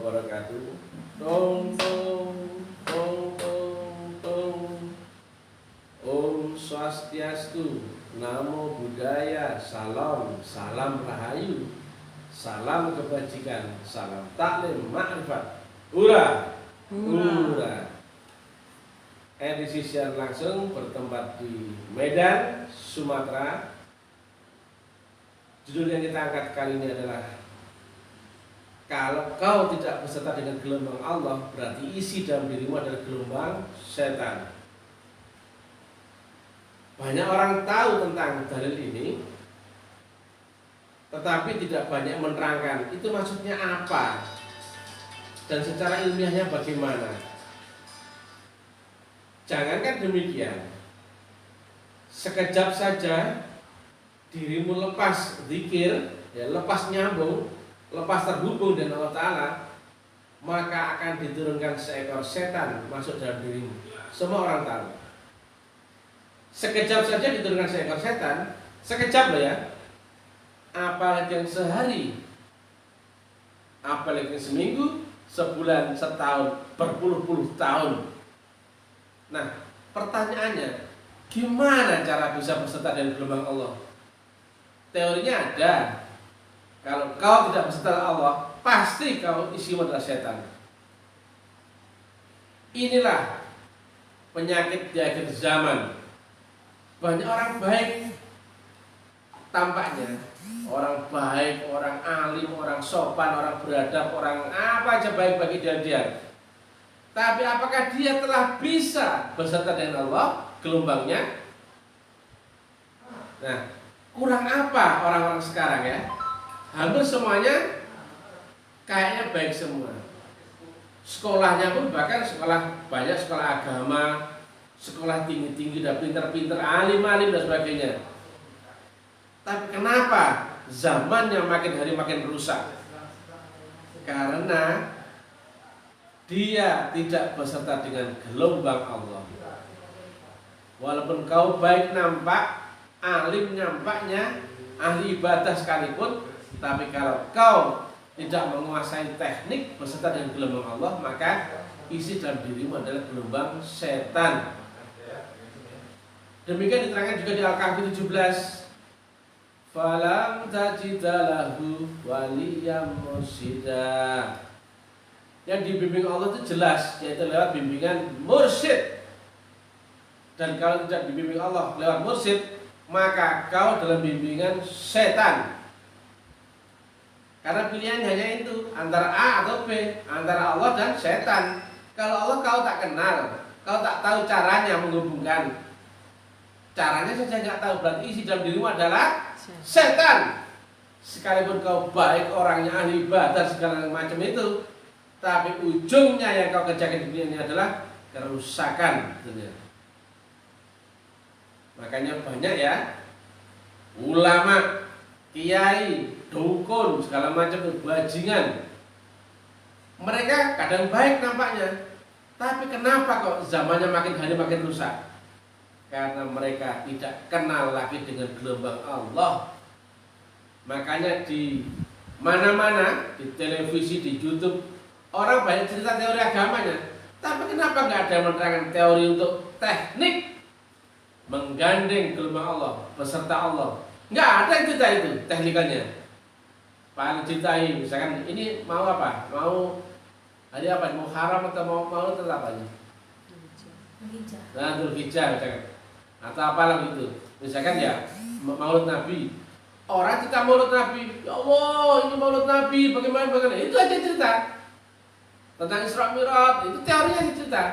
wabarakatuh. Tong tong tong tong tong. Om Swastiastu, Namo Buddhaya, salam, salam rahayu, salam kebajikan, salam taklim makrifat. Hura, hura. Edisi siaran langsung bertempat di Medan, Sumatera. Judul yang kita angkat kali ini adalah kalau kau tidak berserta dengan gelombang Allah, berarti isi dalam dirimu adalah gelombang setan. Banyak orang tahu tentang dalil ini, tetapi tidak banyak menerangkan itu maksudnya apa dan secara ilmiahnya bagaimana. Jangankan demikian, sekejap saja dirimu lepas zikir, ya, lepas nyambung, lepas terhubung dengan Allah Ta'ala, maka akan diturunkan seekor setan masuk dalam dirimu. Semua orang tahu. Sekejap saja diturunkan seekor setan, sekejap loh ya. Apalagi yang sehari, apalagi yang seminggu, sebulan, setahun, berpuluh-puluh tahun. Nah, pertanyaannya, gimana cara bisa berserta dengan gelombang Allah? Teorinya ada. Kalau kau tidak berserta dengan Allah, pasti kau isimu adalah setan. Inilah penyakit di akhir zaman. Banyak orang baik tampaknya, orang baik, orang alim, orang sopan, orang beradab, orang apa aja baik bagi dia. Tapi apakah dia telah bisa berserta dengan Allah gelombangnya? Nah, kurang apa orang-orang sekarang ya? Hampir semuanya kayaknya baik semua. Sekolahnya pun bahkan banyak sekolah agama, sekolah tinggi-tinggi, dan pinter-pinter, alim-alim dan sebagainya. Tapi kenapa zaman yang makin hari makin rusak? Karena dia tidak berserta dengan gelombang Allah. Walaupun kau baik nampak, alim nampaknya, ahli ibadah sekalipun, tapi kalau kau tidak menguasai teknik berserta dengan gelombang Allah, maka isi dalam dirimu adalah gelombang setan. Demikian diterangkan juga di Al-Kahfi 17. Falam tajidalahu waliyam mursida. Yang dibimbing Allah itu jelas, yaitu lewat bimbingan mursyid. Dan kalau tidak dibimbing Allah lewat mursyid, maka kau dalam bimbingan setan. Karena pilihan hanya itu, antara A atau B, antara Allah dan setan. Kalau Allah kau tak kenal, kau tak tahu caranya menghubungkan, caranya saja nggak tahu, berarti isi dalam dirimu adalah setan. Sekalipun kau baik, orangnya ahli ibadah segala macam itu, tapi ujungnya yang kau kerjakan di dunia ini adalah kerusakan. Makanya banyak ya ulama, kiai, dukun, segala macam bajingan. Mereka kadang baik nampaknya, tapi kenapa kok zamannya makin hari makin rusak? Karena mereka tidak kenal lagi dengan gelombang Allah. Makanya di mana-mana, di televisi, di YouTube, orang banyak cerita teori agamanya, tapi kenapa nggak ada yang menerangkan teori untuk teknik menggandeng gelombang Allah, beserta Allah? Nggak ada yang cerita itu teknikannya. Paling ceritain, misalkan ini mau apa? Mau hari apa? Mau haram atau mau tetap aja? Nah, Dzulhijjah misalkan. Atau apalah gitu. Misalkan ya Maulid Nabi. Orang cerita Maulid Nabi, ya Allah, ini Maulid Nabi, bagaimana? Itu aja cerita. Tentang Isra Mi'raj, itu teorinya cerita.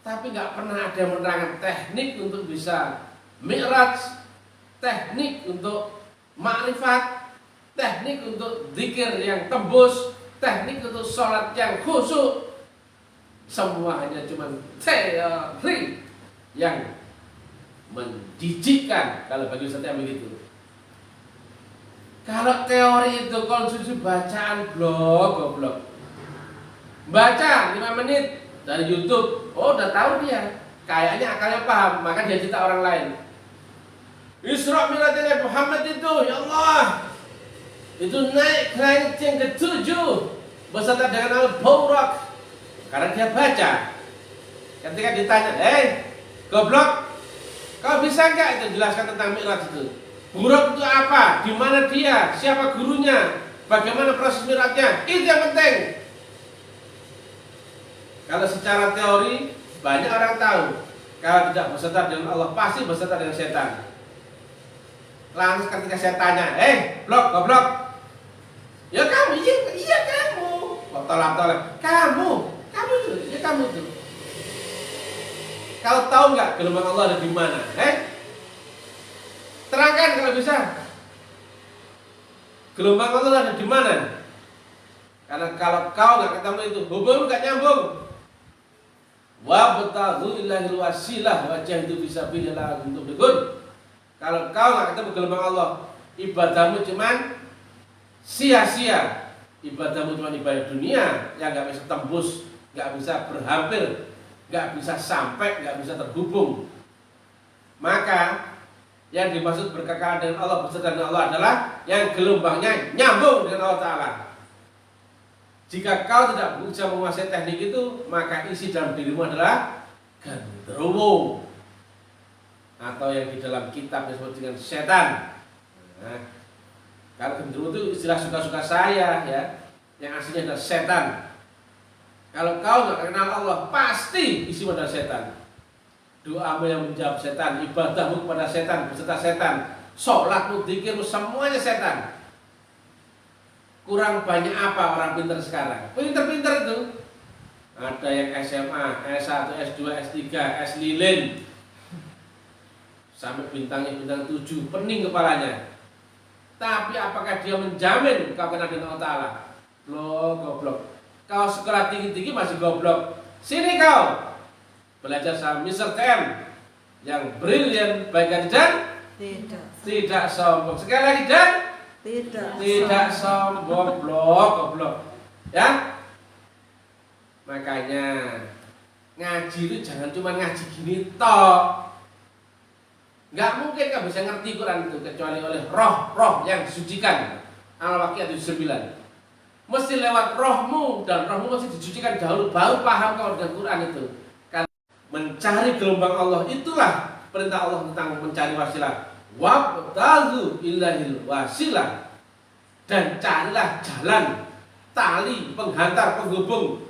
Tapi nggak pernah ada yang menerangkan teknik untuk bisa Mi'raj, teknik untuk makrifat, teknik untuk zikir yang tembus, teknik untuk sholat yang khusyuk. Semua hanya cuma teori yang menjijikkan kalau bagi Ustaz yang begitu. Kalau teori itu konsumsi bacaan goblok. Baca 5 menit dari YouTube, oh udah tahu dia. Kayaknya akalnya paham, maka dia cerita orang lain. Isra Mi'raj Muhammad itu, ya Allah, itu naik ke langit yang ke-7. beserta dengan al-buraq, karena dia baca. Ketika ditanya, goblok, kau bisa nggak itu jelaskan tentang Mi'raj itu? Buraq itu apa? Di mana dia? Siapa gurunya? Bagaimana proses Mi'rajnya? Itu yang penting. Kalau secara teori banyak orang tahu, kalau tidak beserta dengan Allah pasti beserta dengan setan. Langsung ketika saya tanya, goblok, ya kamu, iya kamu, tolak, kamu tuh, ya kamu tuh. Kau tahu nggak gelombang Allah ada di mana? Terangkan kalau bisa. Gelombang Allah ada di mana? Karena kalau kau nggak ketemu itu, hubung nggak nyambung. Wa bataghu illahil wasilah wa jahdu fisabilillah untuk berikut. Kalau kau nggak ketemu gelombang Allah, ibadahmu cuman sia-sia. Ibadahmu cuma ibadah dunia yang nggak bisa tembus, nggak bisa berhampir, nggak bisa sampai, nggak bisa terhubung. Maka yang dimaksud berkekalan dengan Allah, beserta dengan Allah adalah yang gelombangnya nyambung dengan Allah Ta'ala. Jika kau tidak bisa menguasai teknik itu, maka isi dalam dirimu adalah gandruwo, atau yang di dalam kitab disebut dengan setan. Nah, kalau gandruwo itu istilah suka-suka saya ya, yang aslinya adalah setan. Kalau kau nggak kenal Allah, pasti isimu adalah setan. Doamu yang menjawab setan, ibadahmu kepada setan, beserta setan, sholatmu, dzikirmu, semuanya setan. Kurang banyak apa orang pintar sekarang? Pintar-pintar itu ada yang SMA, S1, S2, S3, S lilin, sampai bintangnya bintang 7, pening kepalanya. Tapi apakah dia menjamin kau kenal dengan Allah Ta'ala? Goblok. Kau sekolah tinggi-tinggi masih goblok. Sini kau belajar sama Mr. TM yang brilian, baik dan tidak sombong. Sekali lagi dan tidak sombong, goblok. Ya. Makanya ngaji itu jangan cuma ngaji gini toh. Nggak mungkin kamu bisa ngerti Quran itu kecuali oleh roh yang disucikan. Al-Waqiah 79. Mesti lewat rohmu, dan rohmu mesti disucikan dahulu baru paham kau dengan Quran itu. Karena mencari gelombang Allah itulah perintah Allah tentang mencari wasilah. Wabtaghu illahil wasilah, dan carilah jalan, tali, penghantar, penghubung,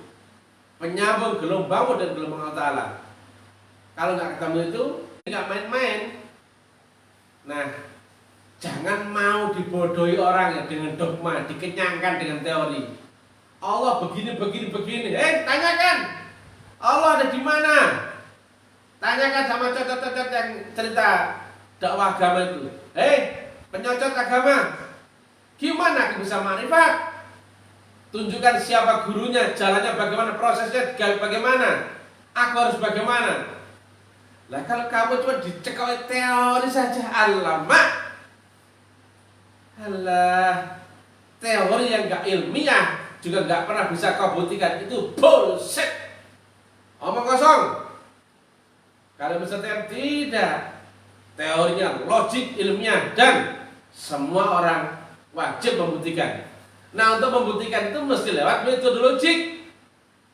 penyambung gelombangmu dan gelombang Allah Ta'ala. Kalau nggak ketemu itu, nggak main-main. Nah, jangan mau dibodohi orang ya dengan dogma, dikenyangkan dengan teori. Allah begini. Tanyakan Allah ada di mana? Tanyakan sama cocok-cocok yang cerita dakwah agama itu. Penyocot agama, gimana aku bisa marifat? Tunjukkan siapa gurunya, jalannya bagaimana, prosesnya bagaimana, aku harus bagaimana. Lah kalau kamu cuma dicek oleh teori saja, alamak, teori yang gak ilmiah juga gak pernah bisa kau buktikan, itu bullshit, omong kosong. Kalau misalnya tidak, teorinya logik, ilmiah, dan semua orang wajib membuktikan. Nah, untuk membuktikan itu mesti lewat metodologik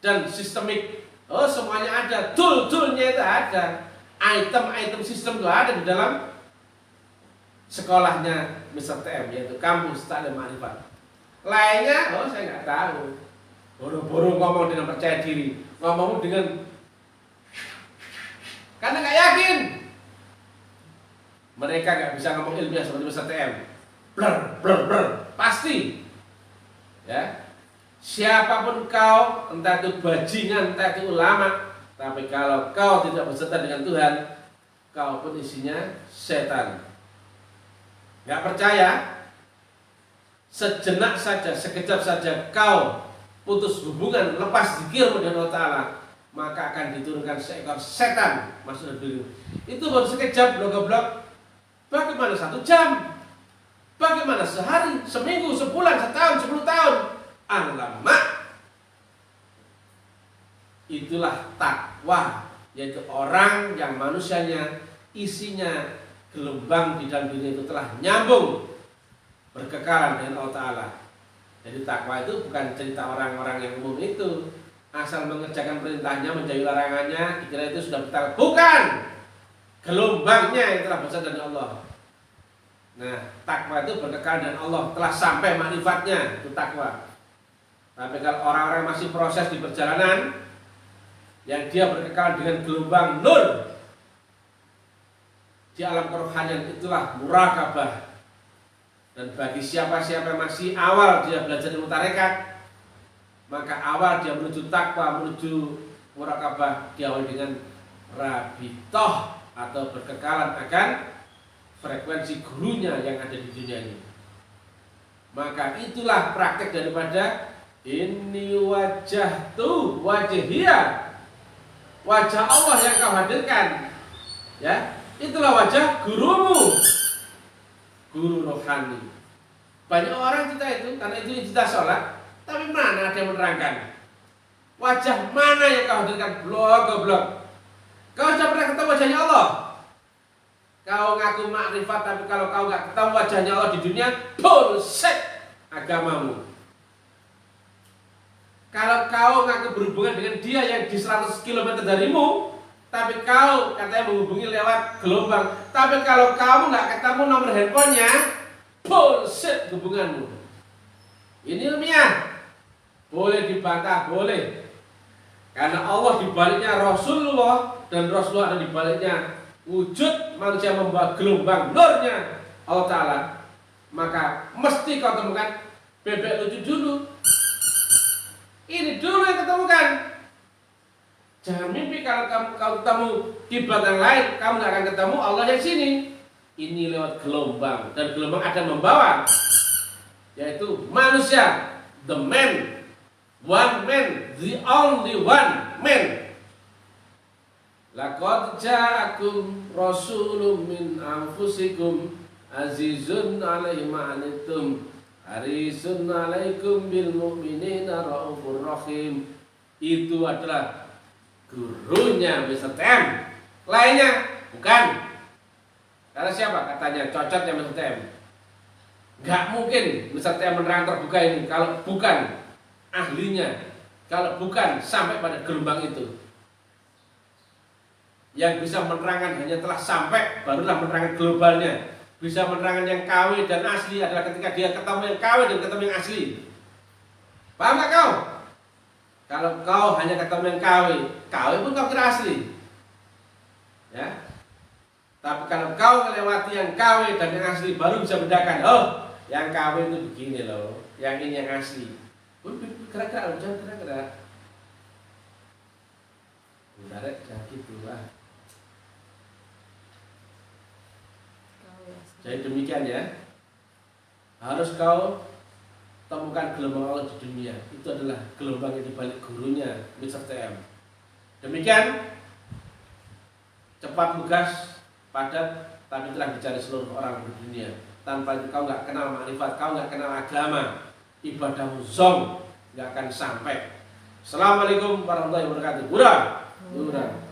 dan sistemik. Oh, semuanya ada, tool-toolnya itu ada, item-item sistem itu ada di dalam sekolahnya Mr. TM, yaitu kampus Taklim Ma'rifat. Lainnya, saya nggak tahu. Boro-boro ngomong dengan percaya diri, ngomong dengan karena nggak yakin. Mereka nggak bisa ngomong ilmiah seperti Mr. TM. Blur, pasti. Ya, siapapun kau, entah itu bajingan, entah itu ulama, tapi kalau kau tidak beserta dengan Tuhan, kau pun isinya setan. Gak percaya? Sejenak saja, sekejap saja kau putus hubungan, lepas zikirmu dengan Allah Ta'ala, maka akan diturunkan seekor setan masuk ke dirimu. Itu baru sekejap, goblok. Bagaimana 1 jam? Bagaimana sehari, seminggu, sebulan, setahun, 10 tahun? Alamak. Itulah takwa, yaitu orang yang manusianya, isinya, gelombang di dalam diri itu telah nyambung, berkekalan dengan Allah Ta'ala. Jadi takwa itu bukan cerita orang-orang yang umum itu. Asal mengerjakan perintahnya, menjauhi larangannya, dikira itu sudah bertakwa. Bukan! Gelombangnya yang telah besar dari Allah. Nah, takwa itu berkekal dan Allah telah sampai makrifatnya, itu takwa. Tapi kalau orang-orang masih proses di perjalanan, yang dia berkekal dengan gelombang nol di alam kerohanian, itulah murakabah. Dan bagi siapa-siapa yang masih awal dia belajar ilmu tarekat, maka awal dia menuju takwa, menuju murakabah, diawali dengan rabitoh atau berkekalan akan frekuensi gurunya yang ada di dunia ini. Maka itulah praktek daripada ini wajah tu wajahia, wajah Allah yang kau hadirkan, ya, itulah wajah gurumu, guru rohani. Banyak orang kita itu, karena itu kita sholat, tapi mana ada yang menerangkan wajah mana yang kau hadirkan? Blok. Kau sudah pernah ketemu wajahnya Allah? Kau ngaku makrifat, tapi kalau kau nggak ketemu wajahnya Allah di dunia, bullshit agamamu. Kalau kau ngaku berhubungan dengan dia yang di 100 km darimu, tapi kau katanya menghubungi lewat gelombang, tapi kalau kamu nggak ketemu nomor handphonenya, bullshit hubunganmu. Ini ilmiah, boleh dibantah, boleh. Karena Allah dibaliknya Rasulullah, dan Rasulullah ada dibaliknya wujud manusia membawa gelombang nurnya Allah Ta'ala. Maka mesti kau temukan bebek lucu dulu. Ini dulu yang ketemukan. Jangan mimpi kalau kamu ketemu kiblat yang lain, kamu nggak akan ketemu Allah yang sini. Ini lewat gelombang, dan gelombang ada membawa, yaitu manusia, the man, one man, the only one man. Laqad ja'akum rasulun min anfusikum azizun 'alaihi ma 'anittum harisun 'alaikum bil mu'minina raufur rahim. Itu adalah gurunya Mr. TM. Lainnya bukan. Karena siapa katanya cocoknya Mr. TM? Gak mungkin Mr. TM menerang terbuka ini kalau bukan ahlinya, kalau bukan sampai pada gelombang itu. Yang bisa menerangkan hanya telah sampai, barulah menerangkan globalnya. Bisa menerangkan yang KW dan asli adalah ketika dia ketemu yang KW dan ketemu yang asli. Paham gak kau? Kalau kau hanya ketemu yang KW pun kau kira asli, ya. Tapi kalau kau melewati yang KW dan yang asli, baru bisa bedakan. Oh, yang KW itu begini loh, yang ini yang asli. Kira-kira, jangan kira-kira. Bentar, jangan gitulah. Jadi demikian ya. Harus kau temukan gelombang Allah di dunia. Itu adalah gelombang yang dibalik gurunya Mr. TM. Demikian, cepat, lugas, padat, tapi telah dicari seluruh orang di dunia. Tanpa itu kau nggak kenal makrifat, kau nggak kenal agama, ibadahmu zong nggak akan sampai. Assalamualaikum warahmatullahi wabarakatuh. Hurra, hurra.